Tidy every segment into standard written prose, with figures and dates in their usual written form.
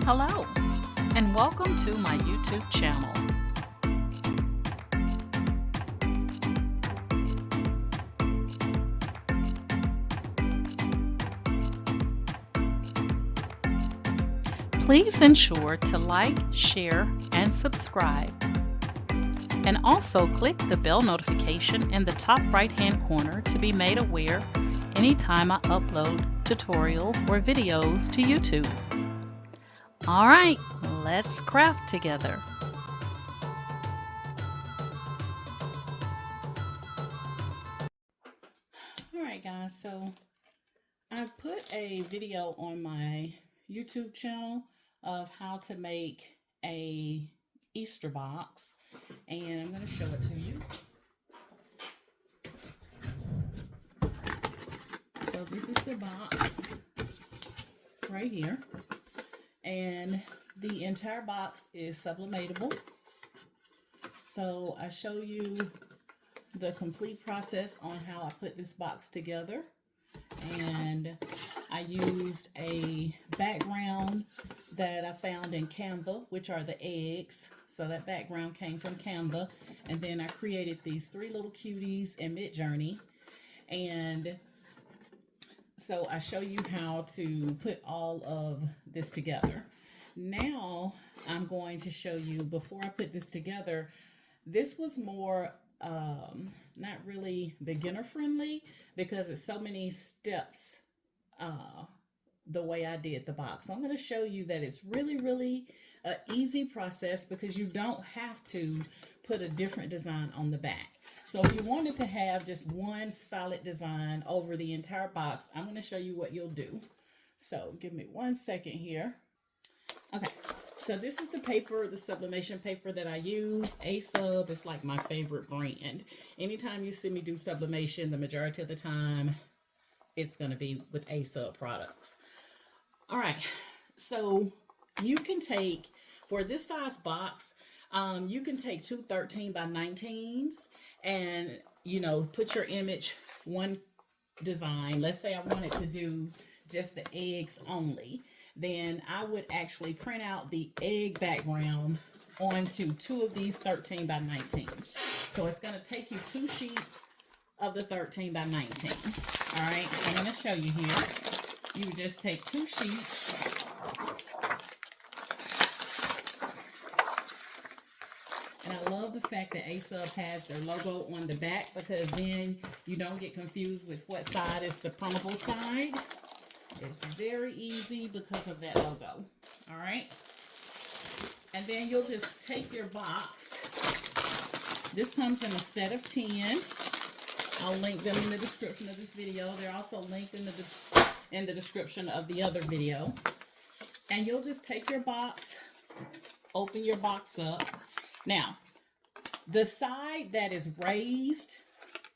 Hello, and welcome to my YouTube channel. Please ensure to like, share, and subscribe. And also click the bell notification in the top right-hand corner to be made aware anytime I upload tutorials or videos to YouTube. Alright, let's craft together. Alright guys, so I put a video on my YouTube channel of how to make a Easter box, and I'm going to show it to you. So this is the box right here, and the entire box is sublimatable. So I show you the complete process on how I put this box together, and I used a background that I found in Canva, which are the eggs. So that background came from Canva, and then I created these three little cuties in Midjourney. And so I show you how to put all of this together. Now I'm going to show you, before I put this together, this was more not really beginner friendly because it's so many steps the way I did the box. So I'm going to show you that it's really an easy process because you don't have to put a different design on the back. So if you wanted to have just one solid design over the entire box, I'm going to show you what you'll do. So give me 1 second here. Okay, so this is the paper, the sublimation paper that I use. A-Sub is like my favorite brand. Anytime you see me do sublimation, the majority of the time, it's going to be with A-Sub products. All right, so you can take, for this size box, you can take two 13 by 19s and, you know, put your image, one design. Let's say I wanted to do just the eggs only. Then I would actually print out the egg background onto two of these 13 by 19s. So it's going to take you 2 sheets of the 13 by 19. All right, so I'm going to show you here. You would just take 2 sheets. And I love the fact that A-Sub has their logo on the back, because then you don't get confused with what side is the printable side. It's very easy because of that logo. All right. And then you'll just take your box. This comes in a set of 10. I'll link them in the description of this video. They're also linked in the description of the other video. And you'll just take your box, open your box up. Now, the side that is raised,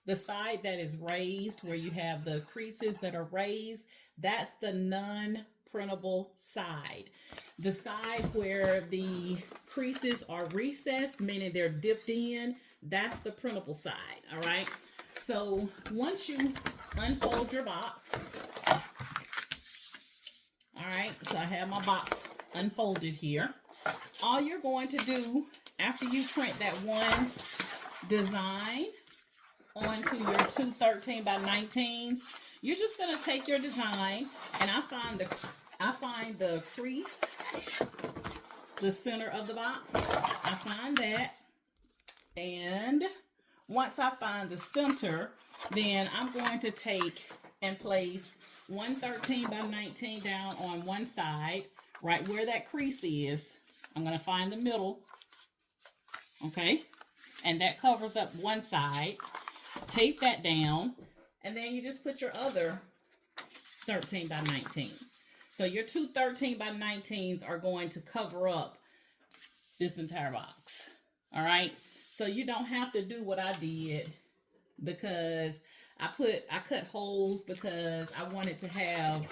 where you have the creases that are raised, that's the non-printable side. The side where the creases are recessed, meaning they're dipped in, that's the printable side, all right? So once you unfold your box, all right, so I have my box unfolded here. All you're going to do after you print that one design onto your two 13 by 19s, you're just going to take your design, and I find the crease, the center of the box. I find that, and once I find the center, then I'm going to take and place one 13 by 19 down on one side, right where that crease is. I'm going to find the middle, okay, and that covers up one side. Tape that down, and then you just put your other 13 by 19. So your two 13 by 19s are going to cover up this entire box. All right, so you don't have to do what I did, because I cut holes because I wanted to have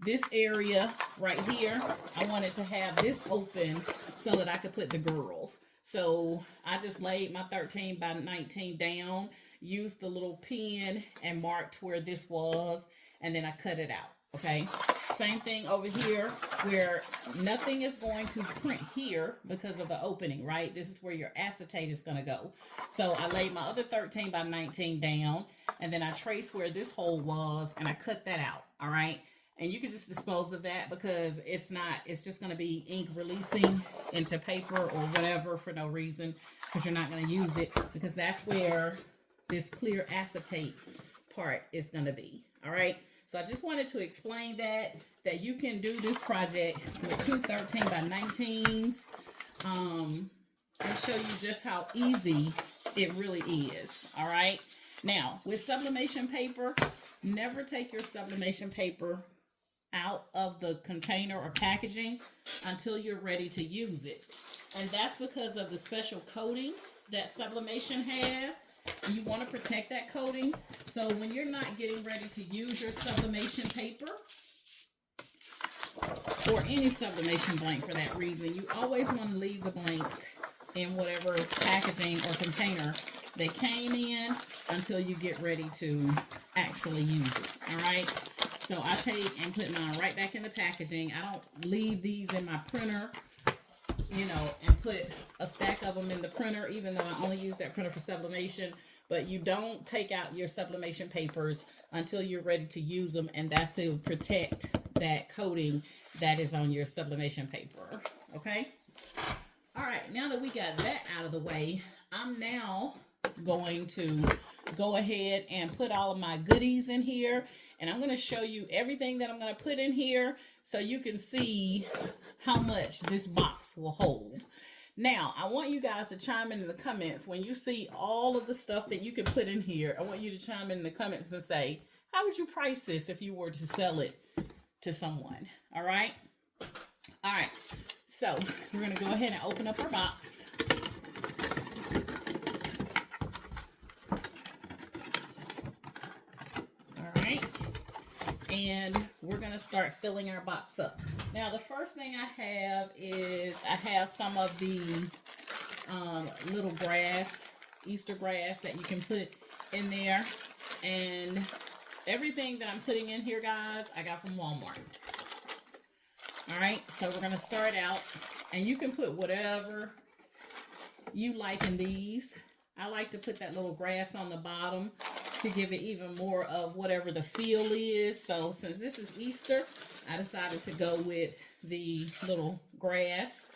this area right here. I wanted to have this open so that I could put the girls. So I just laid my 13 by 19 down, used a little pen and marked where this was, and then I cut it out. Okay, same thing over here where nothing is going to print here because of the opening, right? This is where your acetate is going to go. So I laid my other 13 by 19 down, and then I traced where this hole was, and I cut that out, all right? And you can just dispose of that because it's just going to be ink releasing into paper or whatever for no reason, because you're not going to use it, because that's where this clear acetate part is going to be, all right? So I just wanted to explain that you can do this project with two 13 by 19s and show you just how easy it really is, all right? Now, with sublimation paper, never take your sublimation paper out of the container or packaging until you're ready to use it. And that's because of the special coating that sublimation has. You want to protect that coating. So when you're not getting ready to use your sublimation paper, or any sublimation blank for that reason, you always want to leave the blanks in whatever packaging or container they came in until you get ready to actually use it. All right. So I take and put mine right back in the packaging. I don't leave these in my printer, you know, and put a stack of them in the printer, even though I only use that printer for sublimation. But you don't take out your sublimation papers until you're ready to use them, and that's to protect that coating that is on your sublimation paper. Okay? All right, now that we got that out of the way, I'm now going to go ahead and put all of my goodies in here, and I'm going to show you everything that I'm going to put in here so you can see how much this box will hold. Now, I want you guys to chime in the comments when you see all of the stuff that you can put in here. I want you to chime in the comments and say, how would you price this if you were to sell it to someone? All right? All right. So, we're going to go ahead and open up our box. And we're going to start filling our box up. Now, the first thing I have is I have some of the little grass, Easter grass that you can put in there. And everything that I'm putting in here, guys, I got from Walmart. All right, so we're going to start out. And you can put whatever you like in these. I like to put that little grass on the bottom to give it even more of whatever the feel is. So since this is Easter, I decided to go with the little grass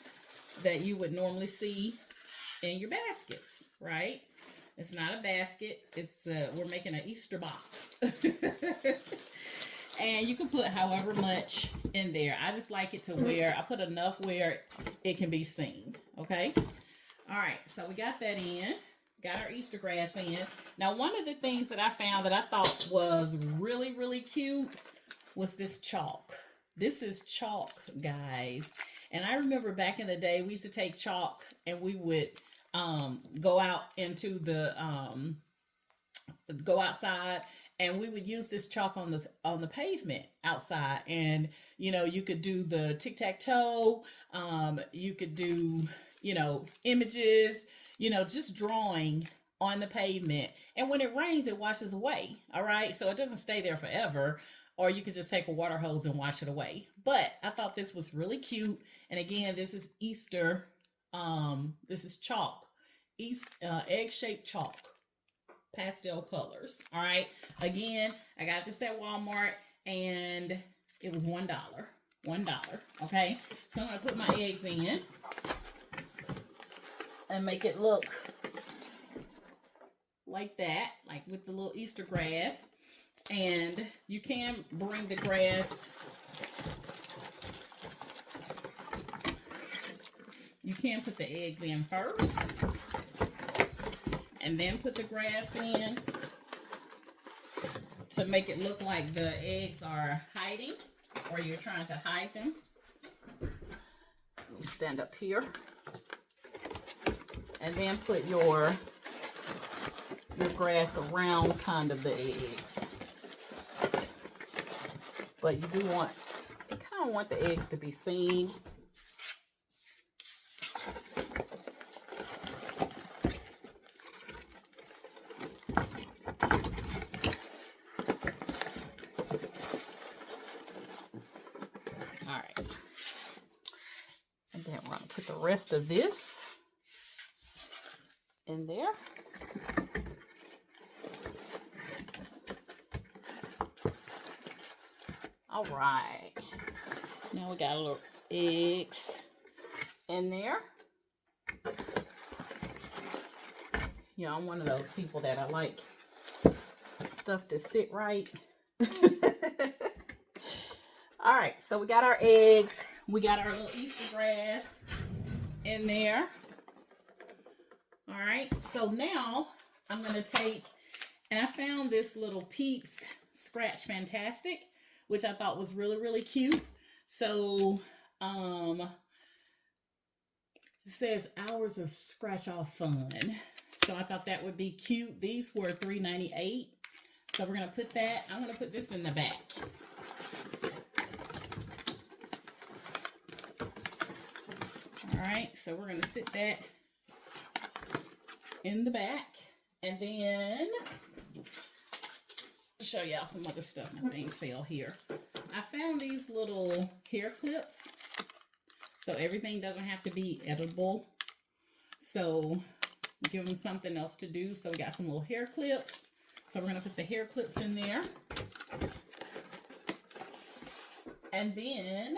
that you would normally see in your baskets, right? It's not a basket. It's we're making an Easter box. And you can put however much in there. I just like it to where I put enough where it can be seen, okay? All right, so we got that in. Got our Easter grass in. Now, one of the things that I found that I thought was really, really cute was this chalk. This is chalk, guys. And I remember back in the day, we used to take chalk and we would go out into the, go outside, and we would use this chalk on the pavement outside. And, you know, you could do the tic-tac-toe. You could do, you know, images, you know, just drawing on the pavement. And when it rains, it washes away. All right. So it doesn't stay there forever. Or you could just take a water hose and wash it away. But I thought this was really cute. And again, this is Easter. This is chalk. Egg-shaped chalk. Pastel colors. All right. Again, I got this at Walmart and it was $1. $1. Okay. So I'm going to put my eggs in and make it look like that, like with the little Easter grass. And you can bring the grass, you can put the eggs in first and then put the grass in to make it look like the eggs are hiding, or you're trying to hide them. Let me stand up here. And then put your grass around kind of the eggs. But you kind of want the eggs to be seen. rest of this in there. All right. Now we got a little eggs in there. You know, I'm one of those people that I like stuff to sit right. All right, so we got our eggs. We got our little Easter grass in there. All right, so now I'm going to take, and I found this little Peeps Scratch Fantastic, which I thought was really, really cute. So, it says hours of scratch off fun. So I thought that would be cute. These were $3.98. So we're going to put that, I'm going to put this in the back. All right, so we're going to sit that in the back. And then show y'all some other stuff. My things fell here. I found these little hair clips. So everything doesn't have to be edible. So give them something else to do. So we got some little hair clips. So we're going to put the hair clips in there. And then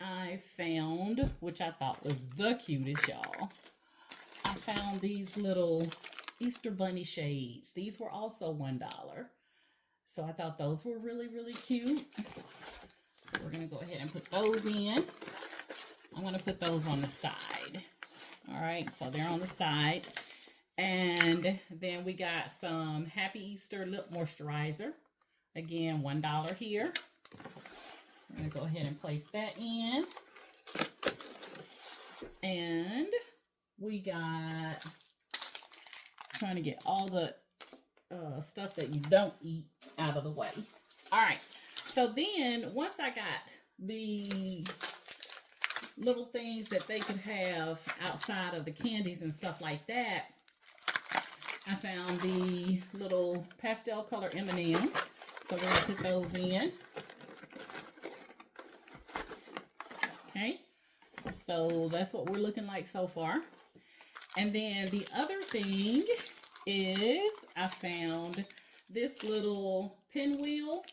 I found, which I thought was the cutest, y'all. I found these little Easter bunny shades. These were also $1. So I thought those were really, really cute. So we're going to go ahead and put those in. I'm going to put those on the side. All right, so they're on the side. And then we got some Happy Easter Lip Moisturizer. Again, $1 here. I'm going to go ahead and place that in. And we got, trying to get all the stuff that you don't eat out of the way. All right, so then once I got the little things that they could have outside of the candies and stuff like that, I found the little pastel color M&Ms. So we're going to put those in. Okay, so that's what we're looking like so far. And then the other thing is I found this little pinwheel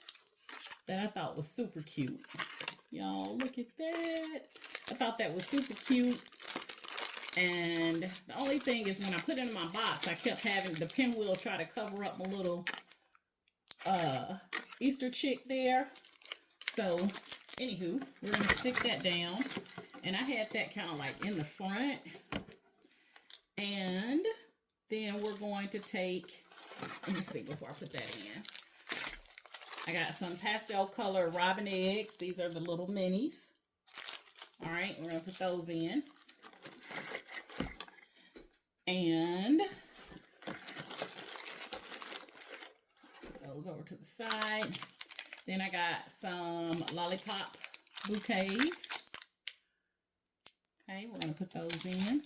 that I thought was super cute. Y'all, look at that. I thought that was super cute. And the only thing is when I put it in my box, I kept having the pinwheel try to cover up my little Easter chick there. So, anywho, we're going to stick that down. And I had that kind of like in the front. And then we're going to take, let me see before I put that in. I got some pastel color robin eggs. These are the little minis. All right, we're going to put those in. And put those over to the side. Then I got some lollipop bouquets. Okay, we're going to put those in.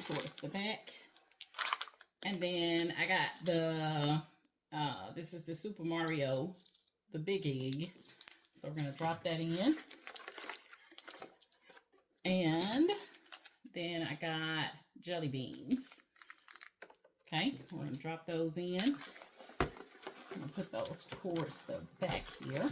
Towards the back. And then I got the, this is the Super Mario, the big egg. So we're going to drop that in. And then I got jelly beans. Okay, we're going to drop those in. I'm going to put those towards the back here.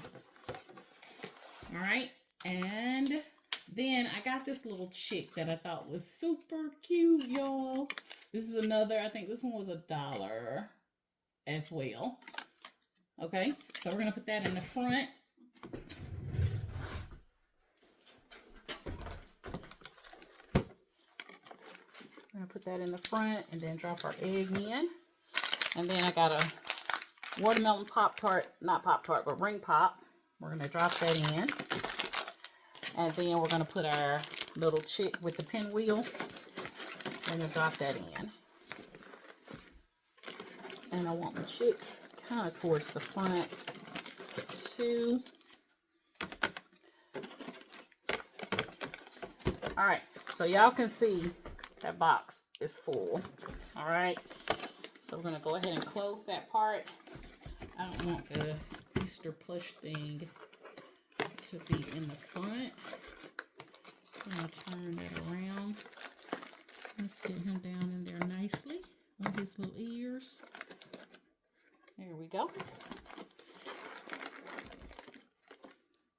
All right, and then I got this little chick that I thought was super cute, y'all. This is another, I think this one was $1 as well. Okay, so we're going to put that in the front. We're going to put that in the front and then drop our egg in. And then I got a watermelon Pop-Tart, not Pop-Tart, but ring pop. We're going to drop that in. And then we're going to put our little chick with the pinwheel. And then drop that in. And I want my chick kind of towards the front too. All right, so y'all can see that box is full. All right, so we're going to go ahead and close that part. I don't want the Easter plush thing to be in the front. I'm going to turn that around. Let's get him down in there nicely on his little ears. There we go.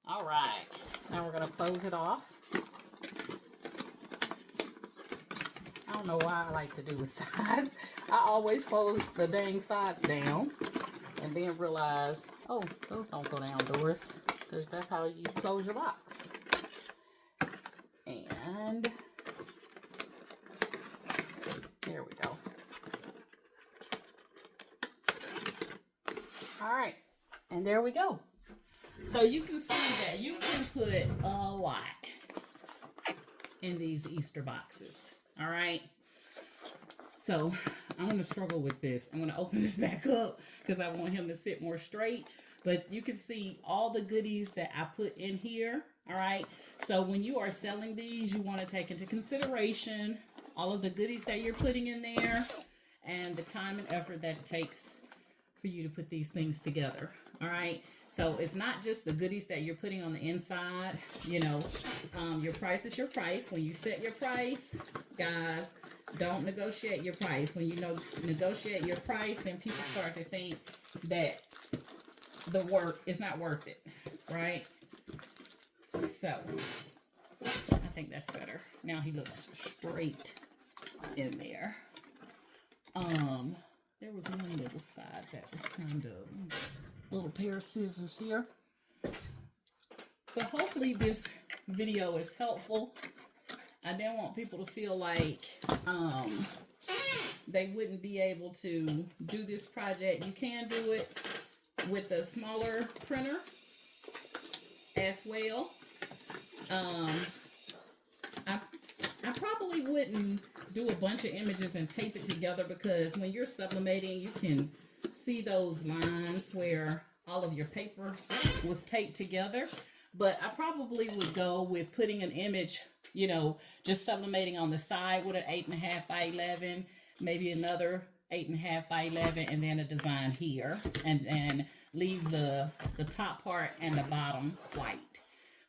All right, now we're going to close it off. I don't know why I like to do the sides. I always close the dang sides down and then realize, oh, those don't go down, Doris, because that's how you close your box. And there we go. All right, and there we go. So you can see that you can put a lot in these Easter boxes. All right. So I'm going to struggle with this. I'm going to open this back up because I want him to sit more straight. But you can see all the goodies that I put in here. All right. So when you are selling these, you want to take into consideration all of the goodies that you're putting in there and the time and effort that it takes for you to put these things together. All right. So it's not just the goodies that you're putting on the inside. You know, your price is your price. When you set your price, guys, don't negotiate your price. When you negotiate your price, then people start to think that the work is not worth it. Right. So I think that's better. Now he looks straight in there. There was one little side that was kind of little pair of scissors here. But hopefully this video is helpful. I didn't want people to feel like they wouldn't be able to do this project. You can do it with a smaller printer as well. I probably wouldn't do a bunch of images and tape it together because when you're sublimating, you can see those lines where all of your paper was taped together. But I probably would go with putting an image, you know, just sublimating on the side with an 8.5 by 11, maybe another 8.5 by 11, and then a design here, and leave the top part and the bottom white.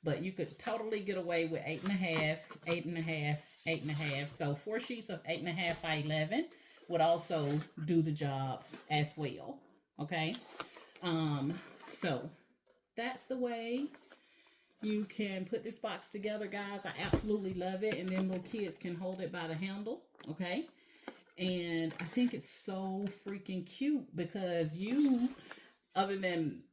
But you could totally get away with 8.5, 8.5, 8.5. So 4 sheets of 8.5 by 11 would also do the job as well. Okay. So that's the way you can put this box together, guys. I absolutely love it. And then little kids can hold it by the handle. Okay. And I think it's so freaking cute because you, other than,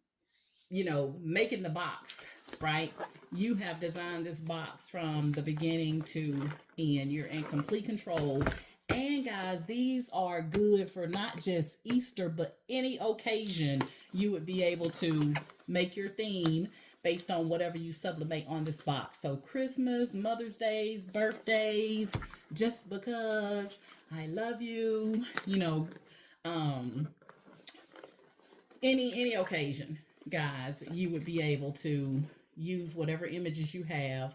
you know, making the box, right? You have designed this box from the beginning to end. You're in complete control. And guys, these are good for not just Easter, but any occasion you would be able to make your theme based on whatever you sublimate on this box. So Christmas, Mother's Days, birthdays, just because I love you, you know, any occasion, guys, you would be able to use whatever images you have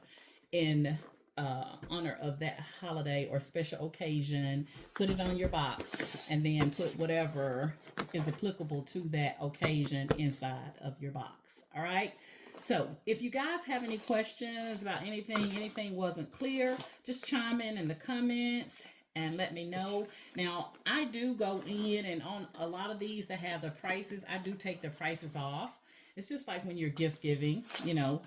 in honor of that holiday or special occasion, put it on your box, and then put whatever is applicable to that occasion inside of your box. All right. So if you guys have any questions about anything wasn't clear, just chime in the comments and let me know. Now, I do go in and on a lot of these that have the prices, I do take the prices off. It's just like when you're gift giving, you know,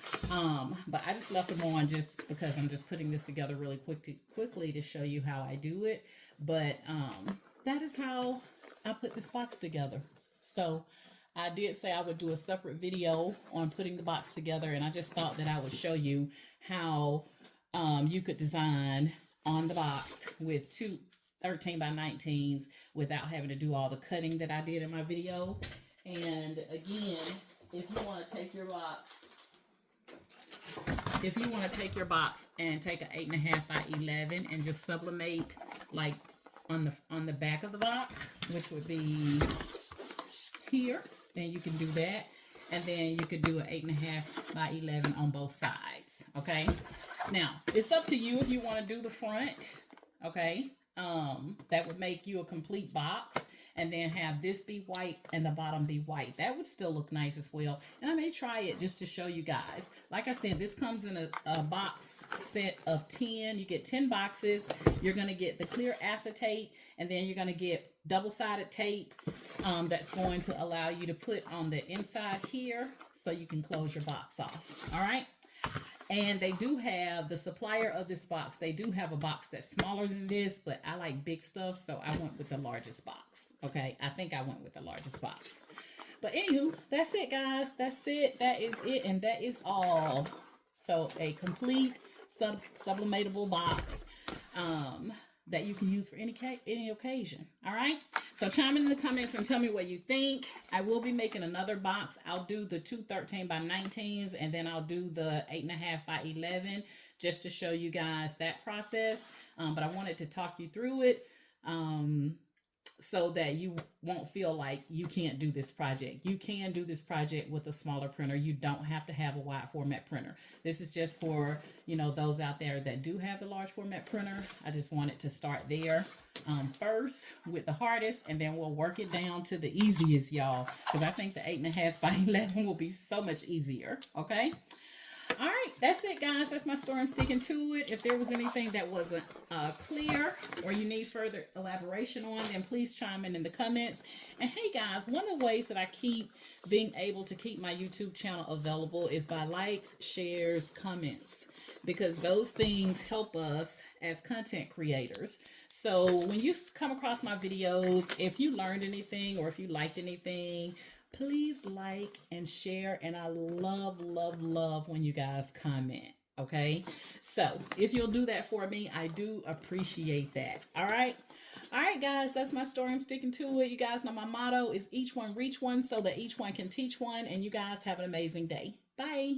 but I just left them on just because I'm just putting this together really quickly to show you how I do it. But that is how I put this box together. So I did say I would do a separate video on putting the box together, and I just thought that I would show you how you could design on the box with 2 13 by 19s without having to do all the cutting that I did in my video. And again, if you want to take your box and take an 8.5 by 11 and just sublimate like on the back of the box, which would be here, then you can do that. And then you could do an 8.5 by 11 on both sides. Okay. Now it's up to you if you want to do the front. Okay. That would make you a complete box. and then have this be white and the bottom be white. That would still look nice as well. And I may try it just to show you guys. Like I said, this comes in a box set of 10. You get 10 boxes. You're going to get the clear acetate, and then you're going to get double-sided tape that's going to allow you to put on the inside here so you can close your box off. All right. And they do have, the supplier of this box, they do have a box that's smaller than this, but I like big stuff, so I went with the largest box. Okay, I think I went with the largest box. But anywho, that's it, guys. That's it. That is it, and that is all. So a complete sublimatable box that you can use for any occasion. All right. So chime in the comments and tell me what you think. I will be making another box. I'll do the 2 13 by 19s, and then I'll do the 8.5 by 11 just to show you guys that process. But I wanted to talk you through it so that you won't feel like you can't do this project. You can do this project with a smaller printer. You don't have to have a wide format printer. This is just for, you know, those out there that do have the large format printer. I just wanted to start there first with the hardest, and then we'll work it down to the easiest, y'all, because I think the 8.5 by 11 will be so much easier. Okay. All right, that's it, guys. That's my story. I'm sticking to it. If there was anything that wasn't clear or you need further elaboration on, then please chime in the comments. And hey, guys, one of the ways that I keep being able to keep my YouTube channel available is by likes, shares, comments, because those things help us as content creators. So when you come across my videos, if you learned anything or if you liked anything, please like and share. And I love, love, love when you guys comment. Okay. So if you'll do that for me, I do appreciate that. All right. All right, guys, that's my story. I'm sticking to it. You guys know my motto is each one reach one so that each one can teach one. And you guys have an amazing day. Bye.